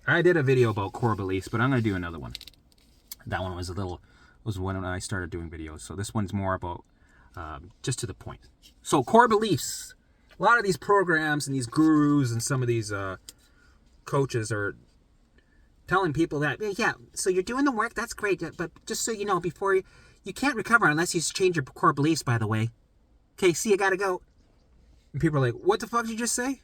I did a video about core beliefs, but I'm going to do another one. That one was when I started doing videos. So this one's more about just to the point. So core beliefs. A lot of these programs and these gurus and some of these coaches are telling people that, yeah, so you're doing the work, that's great, but just so you know, before you can't recover unless you change your core beliefs, by the way. Okay, see, you gotta go. And people are like, what the fuck did you just say?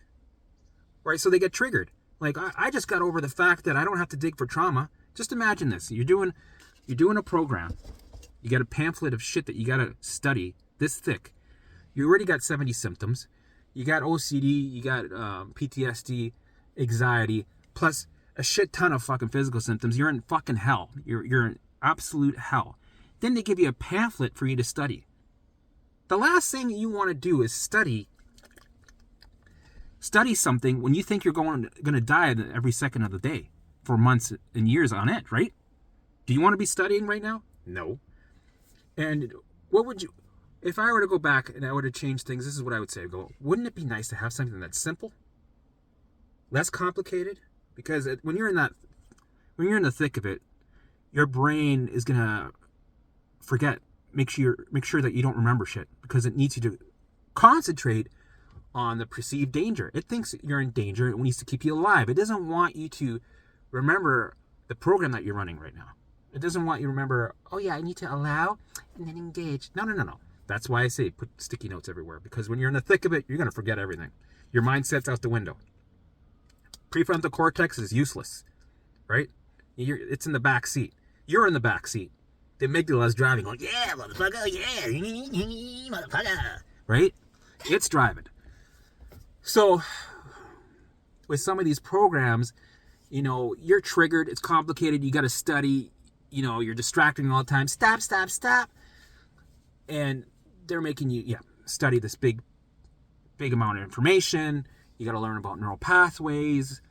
Right, so they get triggered. Like, I just got over the fact that I don't have to dig for trauma. Just imagine this. You're doing a program. You got a pamphlet of shit that you gotta study this thick. You already got 70 symptoms. You got OCD, you got PTSD, anxiety, plus a shit ton of fucking physical symptoms. You're in fucking hell. You're in absolute hell. Then they give you a pamphlet for you to study. The last thing you want to do is study something when you think you're going to die every second of the day for months and years on it, right? Do you want to be studying right now? No. And what would you, if I were to go back and I were to change things, this is what I would say. Wouldn't it be nice to have something that's simple, less complicated? Because when you're in the thick of it, your brain is gonna forget. Make sure that you don't remember shit because it needs you to concentrate on the perceived danger. It thinks you're in danger. It needs to keep you alive. It doesn't want you to remember the program that you're running right now. It doesn't want you to remember, oh yeah, I need to allow and then engage. No. That's why I say put sticky notes everywhere, because when you're in the thick of it, you're gonna forget everything. Your mindset's out the window. Prefrontal cortex is useless, right? It's in the back seat. You're in the back seat. The amygdala's driving, going, yeah, motherfucker, yeah, motherfucker, right? It's driving. So, with some of these programs, you're triggered. It's complicated. You got to study. You're distracting all the time. Stop. And they're making you, study this big amount of information. You got to learn about neural pathways.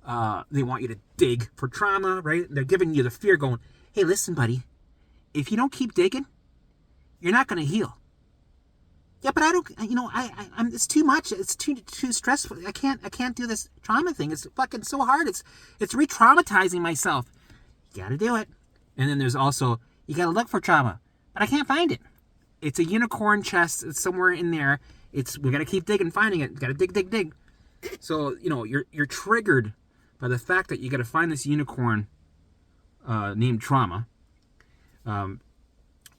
They want you to dig for trauma, right? They're giving you the fear going, hey, listen, buddy, if you don't keep digging, you're not going to heal. Yeah, but I don't, I'm, it's too much. It's too stressful. I can't do this trauma thing. It's fucking so hard. It's re-traumatizing myself. You got to do it. And then there's also, you got to look for trauma, but I can't find it. It's a unicorn chest. It's somewhere in there. We got to keep digging, finding it. Got to dig. So, you're triggered by the fact that you got to find this unicorn named trauma.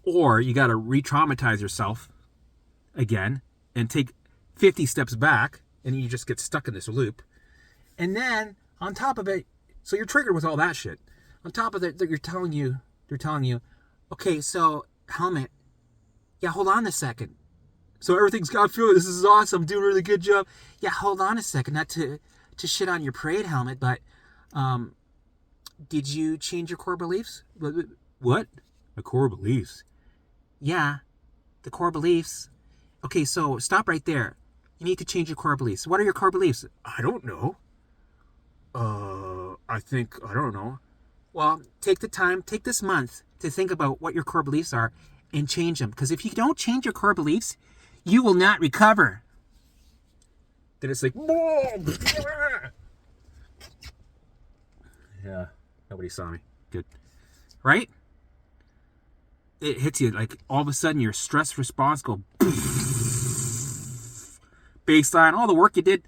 Or you got to re-traumatize yourself again and take 50 steps back, and you just get stuck in this loop. And then on top of it, so you're triggered with all that shit. On top of it, they're telling you, okay, so helmet, yeah, hold on a second. So everything's got through. This is awesome. I'm doing a really good job. Yeah, hold on a second. Not to shit on your parade helmet, but did you change your core beliefs? What? My core beliefs? Yeah, the core beliefs. Okay, so stop right there. You need to change your core beliefs. What are your core beliefs? I don't know. I don't know. Well, take the time, take this month to think about what your core beliefs are and change them. Because if you don't change your core beliefs, you will not recover. Then it's like, yeah, nobody saw me. Good. Right? It hits you like all of a sudden your stress response go baseline, all the work you did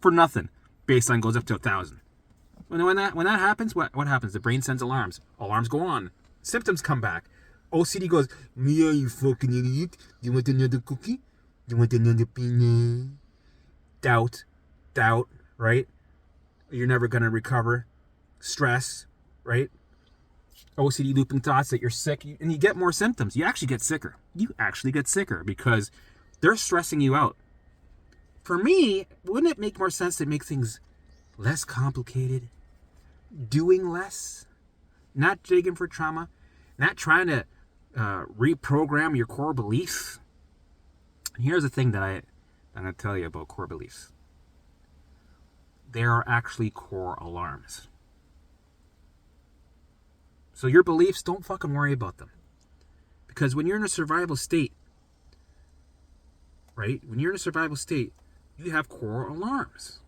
for nothing. Baseline goes up to 1,000. When that happens, what happens? The brain sends alarms. Alarms go on. Symptoms come back. OCD goes, Mia, you fucking idiot. You want another cookie? You want another peanut? Doubt, right? You're never going to recover. Stress, right? OCD looping thoughts that you're sick, and you get more symptoms. You actually get sicker. Because they're stressing you out. For me, wouldn't it make more sense to make things less complicated? Doing less? Not digging for trauma? Not trying to reprogram your core beliefs? And here's the thing that I'm going to tell you about core beliefs. There are actually core alarms. So your beliefs, don't fucking worry about them. Because when you're in a survival state, right? When you're in a survival state, you have core alarms.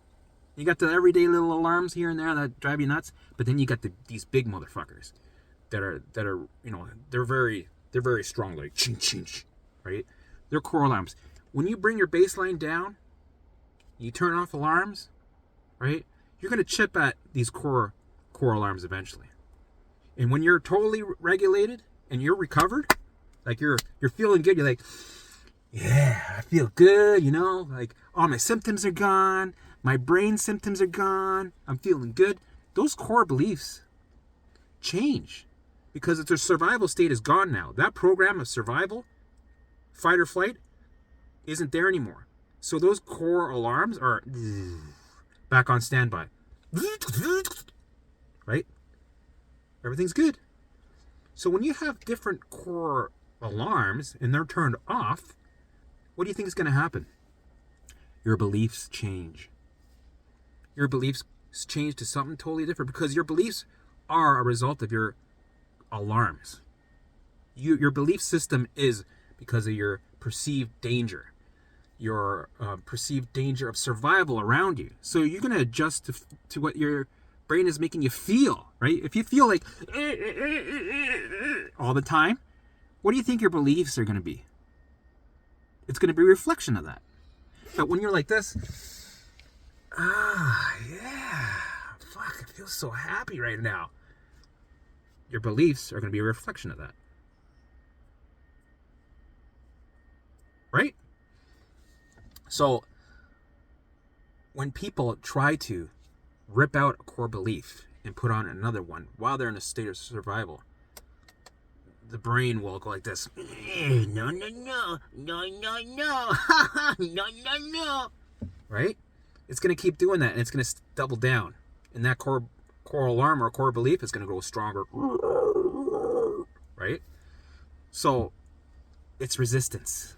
You got the everyday little alarms here and there that drive you nuts, but then you got these big motherfuckers that are they're very strong, like ching ching, right? They're core alarms. When you bring your baseline down, you turn off alarms, right? You're gonna chip at these core alarms eventually. And when you're totally regulated and you're recovered, like you're feeling good, you're like, yeah, I feel good, like all my symptoms are gone, my brain symptoms are gone, I'm feeling good. Those core beliefs change because their survival state is gone now. That program of survival, fight or flight, isn't there anymore. So those core alarms are back on standby. Right? Everything's good. So when you have different core alarms and they're turned off, what do you think is going to happen? Your beliefs change. Your beliefs change to something totally different because your beliefs are a result of your alarms. Your belief system is because of your perceived danger, your perceived danger of survival around you. So you're going to adjust to what your brain is making you feel, right? If you feel like all the time, what do you think your beliefs are going to be? It's going to be a reflection of that. But when you're like this, yeah, fuck, I feel so happy right now. Your beliefs are going to be a reflection of that. Right? So, when people try to rip out a core belief and put on another one while they're in a state of survival, the brain will go like this. No, no, no. No, no, no. No, no, no. Right? It's going to keep doing that, and it's going to double down. And that core alarm or core belief is going to grow stronger. Right? So, it's resistance.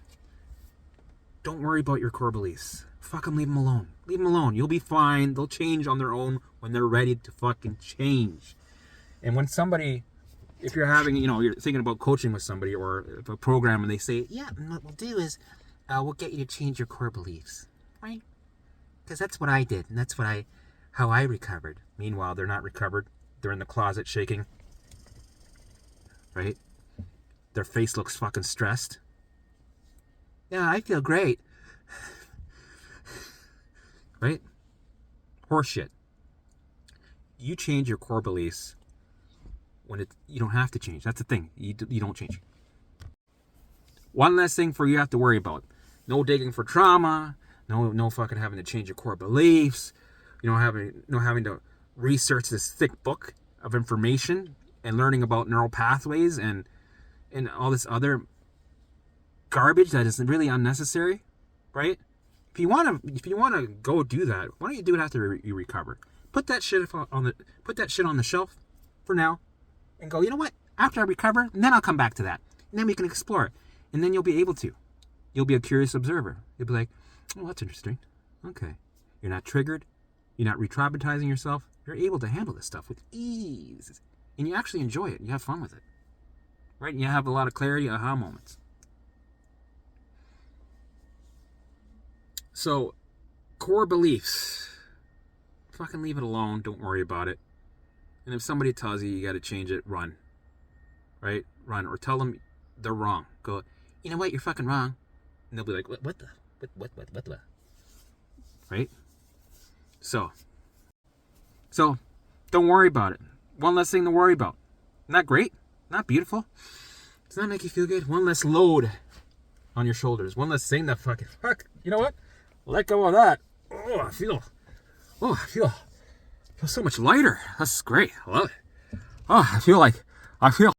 Don't worry about your core beliefs. Fuck them, leave them alone. Leave them alone. You'll be fine. They'll change on their own when they're ready to fucking change. And when somebody... If you're having, you're thinking about coaching with somebody or a program and they say, yeah, and what we'll do is we'll get you to change your core beliefs, right? Because that's what I did, and that's how I recovered. Meanwhile, they're not recovered. They're in the closet shaking, right? Their face looks fucking stressed. Yeah, I feel great. Right? Horseshit. You change your core beliefs when you don't have to change. That's the thing. You don't change. One less thing for you have to worry about. No digging for trauma. No fucking having to change your core beliefs. Having to research this thick book of information and learning about neural pathways and all this other garbage that is really unnecessary, right? If you want to go do that, why don't you do it after you recover? Put that shit on the shelf for now. And go, you know what? After I recover, and then I'll come back to that. And then we can explore it. And then you'll be able to. You'll be a curious observer. You'll be like, oh, that's interesting. Okay. You're not triggered. You're not re-traumatizing yourself. You're able to handle this stuff with ease. And you actually enjoy it. You have fun with it. Right? And you have a lot of clarity, aha moments. So, core beliefs. Fucking leave it alone. Don't worry about it. And if somebody tells you got to change it, run. Right? Run. Or tell them they're wrong. Go, you know what? You're fucking wrong. And they'll be like, what the? Right? So, don't worry about it. One less thing to worry about. Not great? Not beautiful? Does that make you feel good? One less load on your shoulders. One less thing that fucking, you know what? Let go of that. Oh, I feel so much lighter. That's great. I love it. Oh, I feel